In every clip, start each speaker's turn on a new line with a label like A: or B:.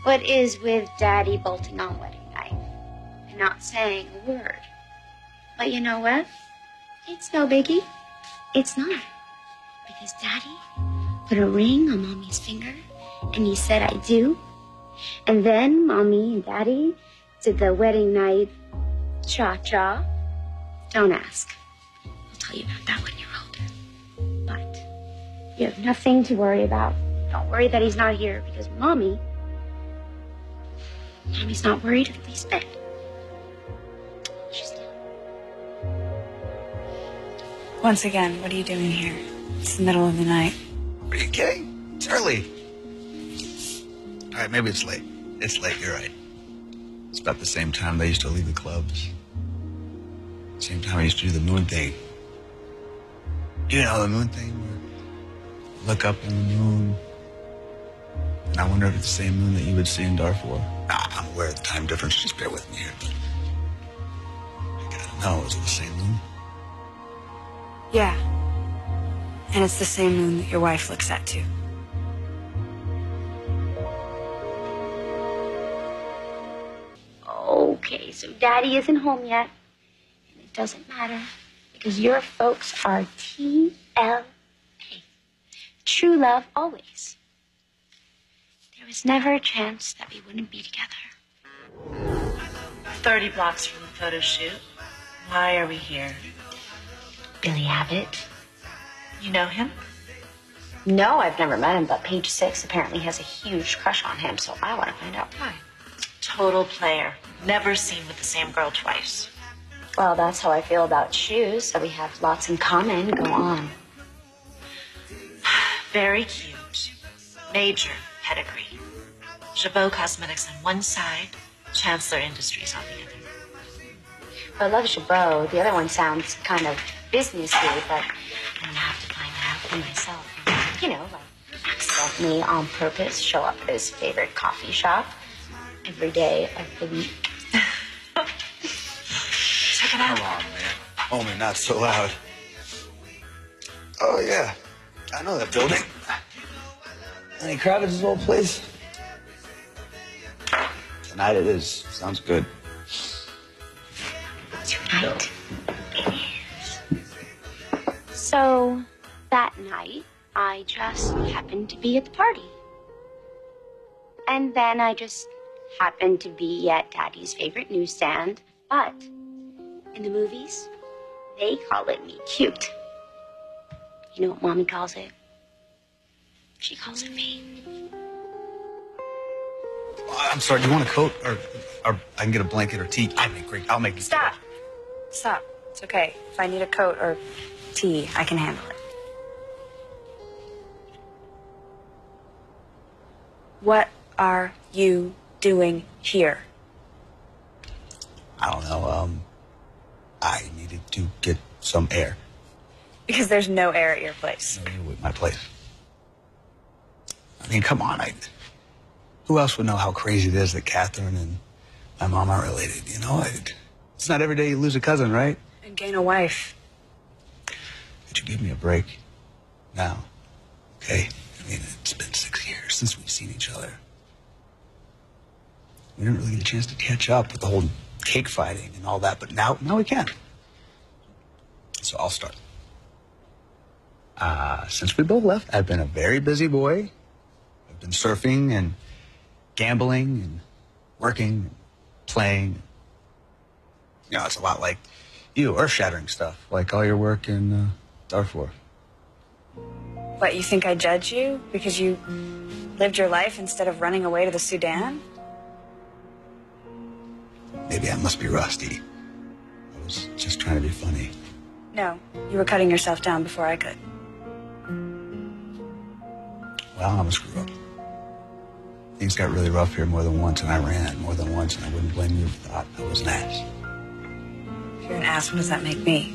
A: What is with Daddy bolting on wedding night and not saying a word? But you know what? It's no biggie. It's not. Because Daddy put a ring on Mommy's finger and he said, I do. And then Mommy and Daddy did the wedding night cha-cha. Don't ask. I'll tell you about that when you're older. But you have nothing to worry about. Don't worry that he's not here because Mommy's not worried in the least bit. She's not.
B: Once again, what are you doing here? It's the middle of the night.
C: Are you kidding? It's early. All right, maybe it's late. It's late, you're right. It's about the same time they used to leave the clubs. Same time I used to do the moon thing. You know the moon thing? Where you look up in the moon. And I wonder if it's the same moon that you would see in Darfur. Nah, I'm aware of the time difference. Just bear with me here. But I don't know. Is it the same moon?
B: Yeah. And it's the same moon that your wife looks at, too.
A: Okay, so Daddy isn't home yet. And it doesn't matter because your folks are TLA. True love always. There was never a chance that we wouldn't be together.
D: 30 blocks from the photo shoot. Why are we here?
A: Billy Abbott.
D: You know him?
A: No, I've never met him, but Page Six apparently has a huge crush on him, so I want to find out why.
D: Total player. Never seen with the same girl twice.
A: Well, that's how I feel about shoes, so we have lots in common. Go on.
D: Very cute. Major pedigree. Jabot Cosmetics on one side, Chancellor Industries on the other.
A: I love Jabot. The other one sounds kind of businessy, but I'm gonna have to find out for myself. You know, like accidentally on purpose show up at his favorite coffee shop every day of the week.
D: Check it out.
C: Come on, man. Oh, man, not so loud. Oh, yeah. I know that building. Lenny Kravitz's old place. Tonight it is. Sounds good.
A: Tonight it is. So, that night, I just happened to be at the party. And then I just happened to be at Daddy's favorite newsstand. But in the movies, they call it me cute. You know what Mommy calls it? She calls it me.
C: I'm sorry, do you want a coat? Or I can get a blanket or tea. I make great. I'll make you.
B: Stop. Stop. It's okay. If I need a coat or tea, I can handle it. What are you doing here?
C: I don't know. I needed to get some air.
B: Because there's no air at your place.
C: No, you at my place. I mean, come on. Who else would know how crazy it is that Catherine and my mom are related? You know, it's not every day you lose a cousin, right?
B: And gain a wife.
C: Could you give me a break now? Okay? I mean, it's been 6 years since we've seen each other. We didn't really get a chance to catch up with the whole cake fighting and all that, but now we can. So I'll start. Since we both left, I've been a very busy boy. I've been surfing and gambling and working and playing. You know, it's a lot like you, earth-shattering stuff, like all your work in Darfur.
B: What, you think I judge you because you lived your life instead of running away to the Sudan?
C: Maybe I must be rusty. I was just trying to be funny.
B: No, you were cutting yourself down before I could.
C: Well, I'm a screw-up. Things got really rough here more than once, and I ran more than once, and I wouldn't blame you if you thought I was an ass.
B: If you're an ass, what does that make me?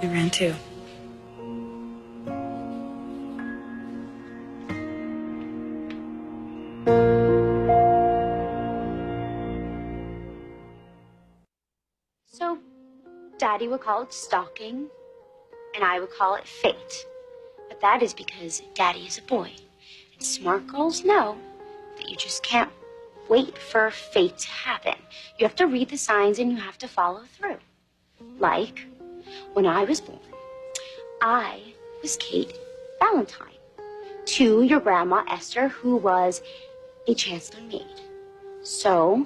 B: I ran too.
A: So, Daddy would call it stalking, and I would call it fate. But that is because Daddy is a boy, Smart girls know that you just can't wait for fate to happen. You have to read the signs and you have to follow through. Like, when I was born, I was Kate Valentine to your grandma Esther, who was a chancellor maid. So,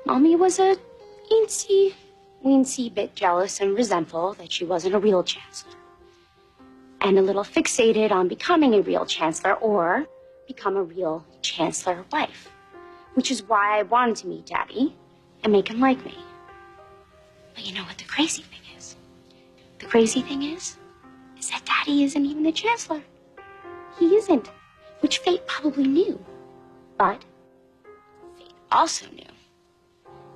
A: Mommy was a weensy bit jealous and resentful that she wasn't a real chancellor. And a little fixated on becoming a real chancellor or become a real chancellor wife. Which is why I wanted to meet Daddy and make him like me. But you know what the crazy thing is? The crazy thing is that Daddy isn't even the chancellor. He isn't, which fate probably knew. But fate also knew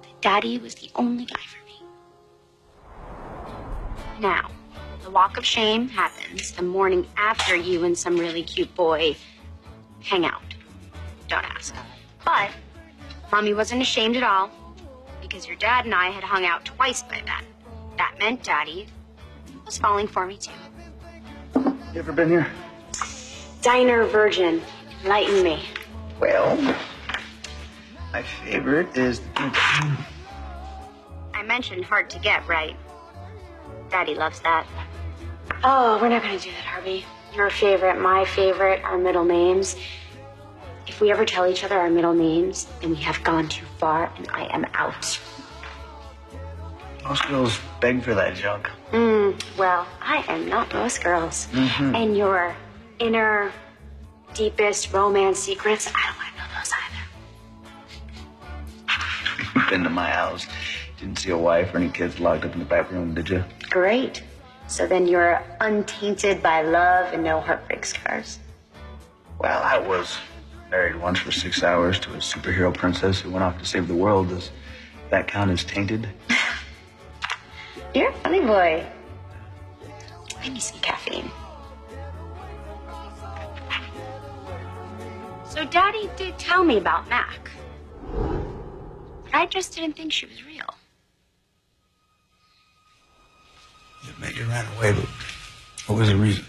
A: that Daddy was the only guy for me. Now, the walk of shame happens the morning after you and some really cute boy hang out. Don't ask. But Mommy wasn't ashamed at all because your dad and I had hung out twice by then. That meant Daddy was falling for me too.
C: You ever been here?
A: Diner Virgin, enlighten me.
C: Well, my favorite is the
A: I mentioned hard to get, right? Daddy loves that. Oh, we're not gonna do that, Harvey. Your favorite, my favorite, our middle names. If we ever tell each other our middle names, then we have gone too far and I am out.
C: Most girls beg for that junk.
A: Well, I am not most girls. And your inner, deepest romance secrets, I don't want to know those either.
C: You've been to my house. Didn't see a wife or any kids locked up in the back room, did you?
A: Great. So then you're untainted by love and no heartbreak scars.
C: Well, I was married once for 6 hours to a superhero princess who went off to save the world. Does that count as tainted?
A: You're a funny boy. I need some caffeine. So Daddy did tell me about Mac. But I just didn't think she was real.
C: You admit you ran away, but what was the reason?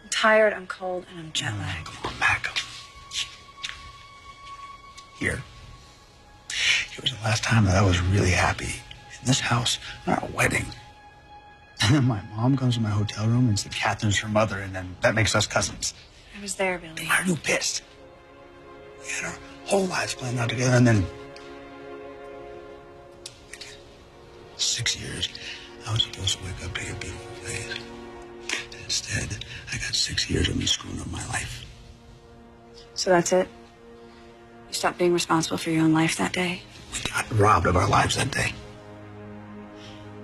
B: I'm tired, I'm cold, and I'm jet lagged.
C: Come on, Mac. Here. It was the last time that I was really happy. In this house, not a wedding. And then my mom comes to my hotel room and said Catherine's her mother, and then that makes us cousins.
B: I was there, Billy.
C: Why are you pissed? We had our whole lives planned out together, and then 6 years, I was supposed to wake up to your beautiful face. And instead, I got 6 years of me screwing up my life.
B: So that's it? You stopped being responsible for your own life that day?
C: We got robbed of our lives that day.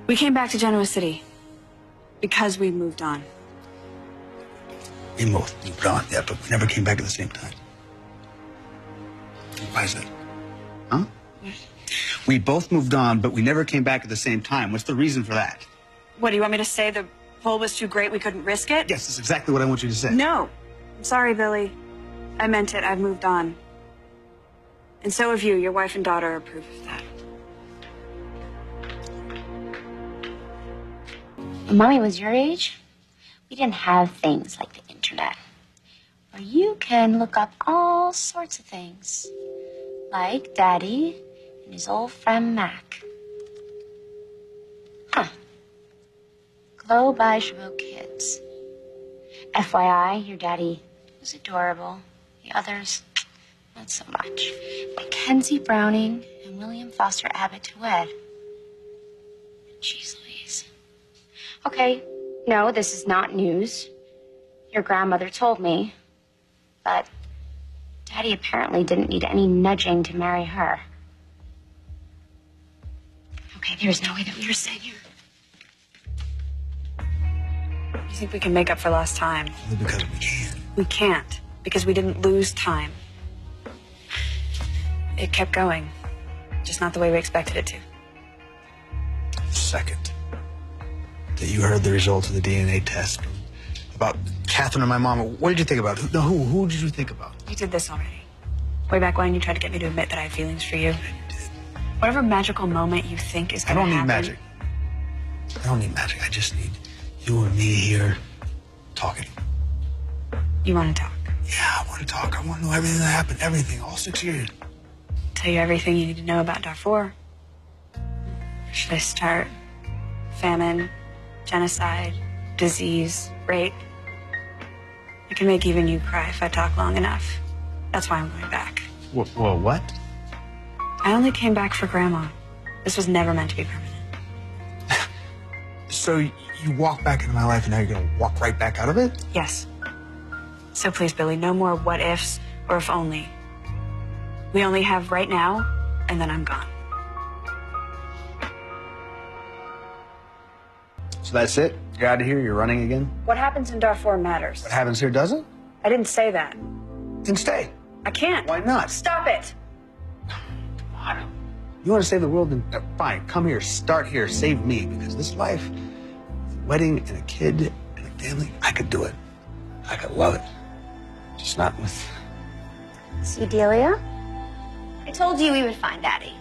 B: We came back to Genoa City because we moved on.
C: We both moved on, yeah, but we never came back at the same time. Why is that? Huh? We both moved on, but we never came back at the same time. What's the reason for that?
B: What, do you want me to say the pull was too great, we couldn't risk it?
C: Yes, that's exactly what I want you to say.
B: No. I'm sorry, Billy. I meant it. I've moved on. And so have you. Your wife and daughter are proof of that.
A: When Mommy was your age, we didn't have things like the internet, where you can look up all sorts of things, like Daddy and his old friend Mac. Huh. Glow by Chabot Kids. FYI, your daddy was adorable. The others, not so much. Mackenzie Browning and William Foster Abbott to wed. Jeez Louise. Okay, no, this is not news. Your grandmother told me. But Daddy apparently didn't need any nudging to marry her. Okay, there's no way that we were staying here.
B: You think we can make up for lost time?
C: Only because we can.
B: We can't, because we didn't lose time. It kept going, just not the way we expected it to.
C: Second, that you heard the results of the DNA test about Catherine and my mom. What did you think about? Who did you think about?
B: You did this already. Way back when you tried to get me to admit that I have feelings for you. Whatever magical moment you think is
C: I
B: going to
C: don't
B: happen.
C: need magic. I don't need magic. I just need you and me here talking.
B: You want to talk.
C: Yeah, I want to talk. I want to know everything that happened. Everything. All 6 years.
B: Tell you everything you need to know about Darfur. Should I start? Famine, genocide, disease, rape. I can make even you cry if I talk long enough. That's why I'm going back.
C: Whoa, what?
B: I only came back for Grandma. This was never meant to be permanent.
C: So you walk back into my life and now you're going to walk right back out of it?
B: Yes. So please, Billy, no more what ifs or if only. We only have right now, and then I'm gone.
C: So that's it? You're out of here? You're running again?
B: What happens in Darfur matters.
C: What happens here doesn't?
B: I didn't say that.
C: Then stay.
B: I can't.
C: Why not?
B: Stop it.
C: You want to save the world? Then fine, come here, start here, save me. Because this life, a wedding and a kid and a family, I could do it. I could love it. Just not with...
A: See, Delia? I told you we would find Daddy.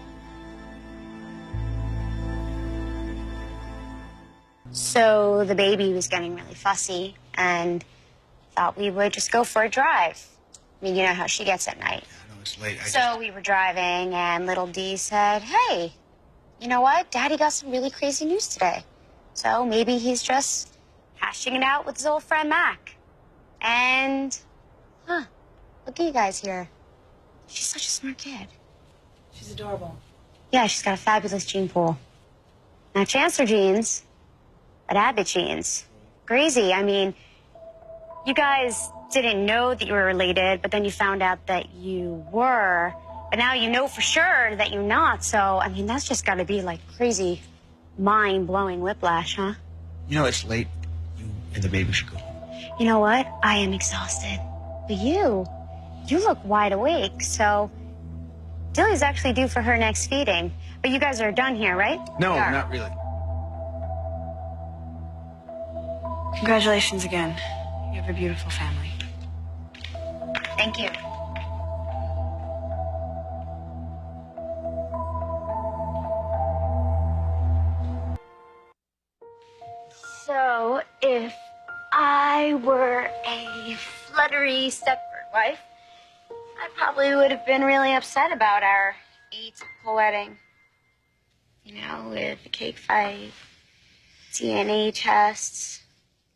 A: So the baby was getting really fussy and thought we would just go for a drive. I mean, you know how she gets at night.
C: I know it's late.
A: So we were driving and little D said, hey, you know what? Daddy got some really crazy news today. So maybe he's just hashing it out with his old friend Mac. And, look at you guys here. She's such a smart kid.
B: She's adorable.
A: Yeah, she's got a fabulous gene pool. Not Chancellor genes, but Abbott genes. Crazy. I mean, you guys didn't know that you were related, but then you found out that you were. But now you know for sure that you're not. So, I mean, that's just got to be like crazy, mind-blowing whiplash, huh?
C: You know it's late. You and the baby should go home.
A: You know what? I am exhausted. But you look wide awake. So, Dilly's actually due for her next feeding. But you guys are done here, right?
C: No,
A: We are.
C: not really.
B: Congratulations again. You have a beautiful family.
A: Thank you. So, if I were a fluttery Stepford wife, I probably would have been really upset about our atypical wedding. You know, with the cake fight, DNA tests,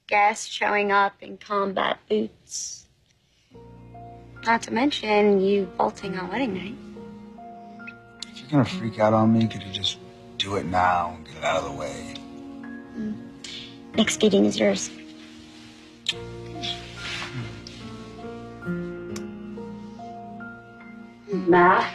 A: guests showing up in combat boots. Not to mention you bolting on wedding night.
C: If you're gonna freak out on me, could you just do it now and get it out of the way?
A: Next feeding is yours.
B: Matt?